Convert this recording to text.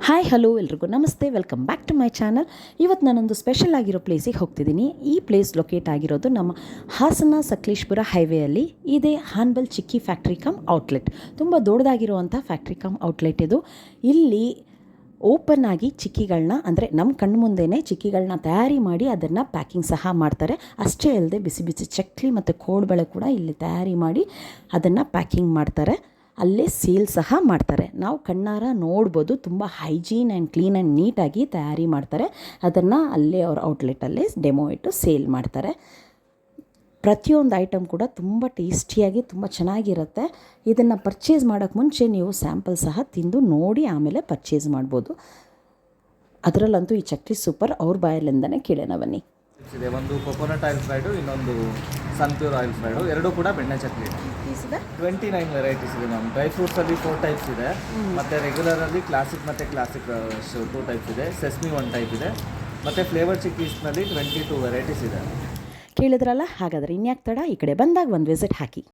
Hi hello ಎಲ್ರಿಗೂ ನಮಸ್ತೆ, welcome back to my channel. ಇವತ್ತು ನಾನೊಂದು ಸ್ಪೆಷಲ್ ಆಗಿರೋ ಪ್ಲೇಸಿಗೆ ಹೋಗ್ತಿದ್ದೀನಿ. ಈ ಪ್ಲೇಸ್ ಲೊಕೇಟ್ ಆಗಿರೋದು ನಮ್ಮ ಹಾಸನ ಸಕಲೇಶ್ಪುರ ಹೈವೇಯಲ್ಲಿ ಇದೆ. ಹಾನ್ಬಲ್ ಚಿಕ್ಕಿ ಫ್ಯಾಕ್ಟ್ರಿ ಕಮ್ ಔಟ್ಲೆಟ್, ತುಂಬ ದೊಡ್ಡದಾಗಿರುವಂಥ ಫ್ಯಾಕ್ಟ್ರಿ ಕಮ್ ಔಟ್ಲೆಟ್ ಇದು. ಇಲ್ಲಿ ಓಪನ್ ಆಗಿ ಚಿಕ್ಕಿಗಳನ್ನ, ಅಂದರೆ ನಮ್ಮ ಕಣ್ಣು ಮುಂದೆಯೇ ಚಿಕ್ಕಿಗಳನ್ನ ತಯಾರಿ ಮಾಡಿ ಅದನ್ನು ಪ್ಯಾಕಿಂಗ್ ಸಹ ಮಾಡ್ತಾರೆ. ಅಷ್ಟೇ ಅಲ್ಲದೆ ಬಿಸಿ ಬಿಸಿ ಚಕ್ಲಿ ಮತ್ತು ಕೋಡ್ಬಳೆ ಕೂಡ ಇಲ್ಲಿ ತಯಾರಿ ಮಾಡಿ ಅದನ್ನು ಪ್ಯಾಕಿಂಗ್ ಮಾಡ್ತಾರೆ. ಅಲ್ಲೇ ಸೇಲ್ ಸಹ ಮಾಡ್ತಾರೆ. ನಾವು ಕಣ್ಣಾರ ನೋಡ್ಬೋದು, ತುಂಬ ಹೈಜೀನ್ ಆ್ಯಂಡ್ ಕ್ಲೀನ್ ಆ್ಯಂಡ್ ನೀಟಾಗಿ ತಯಾರಿ ಮಾಡ್ತಾರೆ. ಅದನ್ನು ಅಲ್ಲೇ ಅವ್ರ ಔಟ್ಲೆಟಲ್ಲೇ ಡೆಮೋ ಇಟ್ಟು ಸೇಲ್ ಮಾಡ್ತಾರೆ. ಪ್ರತಿಯೊಂದು ಐಟಮ್ ಕೂಡ ತುಂಬ ಟೇಸ್ಟಿಯಾಗಿ ತುಂಬ ಚೆನ್ನಾಗಿರುತ್ತೆ. ಇದನ್ನು ಪರ್ಚೇಸ್ ಮಾಡೋಕ್ಕೆ ಮುಂಚೆ ನೀವು ಸ್ಯಾಂಪಲ್ ಸಹ ತಿಂದು ನೋಡಿ ಆಮೇಲೆ ಪರ್ಚೇಸ್ ಮಾಡ್ಬೋದು. ಅದರಲ್ಲಂತೂ ಈ ಚಕ್ಲಿ ಸೂಪರ್. ಅವ್ರ ಬಾಯಲ್ಲಿಂದನೇ ಕೇಳೋಣ ಬನ್ನಿ. ಇದೆ ಒಂದು ಕೊಕೊನಟ್ ಆಯಿಲ್ ಫ್ರೈಡು, ಇನ್ನೊಂದು ಸನ್ಪ್ಯೂರ್ ಆಯಿಲ್ ಫ್ರೈಡು, ಎರಡೂ ಕೂಡ ಬೆಣ್ಣೆ ಚಕ್ಲಿ. 29 ವೆರೈಟೀಸ್ ಇದೆ ಮ್ಯಾಮ್. ಡ್ರೈ ಫ್ರೂಟ್ಸಲ್ಲಿ 4 ಟೈಪ್ಸ್ ಇದೆ, ಮತ್ತು ರೆಗ್ಯುಲರಲ್ಲಿ ಕ್ಲಾಸಿಕ್ ಮತ್ತು ಕ್ಲಾಸಿಕ್ 2 ಟೈಪ್ಸ್ ಇದೆ, ಸೆಸ್ಮಿ 1 ಟೈಪ್ ಇದೆ, ಮತ್ತು ಫ್ಲೇವರ್ ಚಿಕ್ಕೀಸ್ನಲ್ಲಿ 22 ವೆರೈಟೀಸ್ ಇದೆ. ಕೇಳಿದ್ರಲ್ಲ, ಹಾಗಾದರೆ ಇನ್ಯಾಕೆ ತಡ, ಈ ಕಡೆ ಬಂದಾಗ ಒಂದು ವಿಸಿಟ್ ಹಾಕಿ.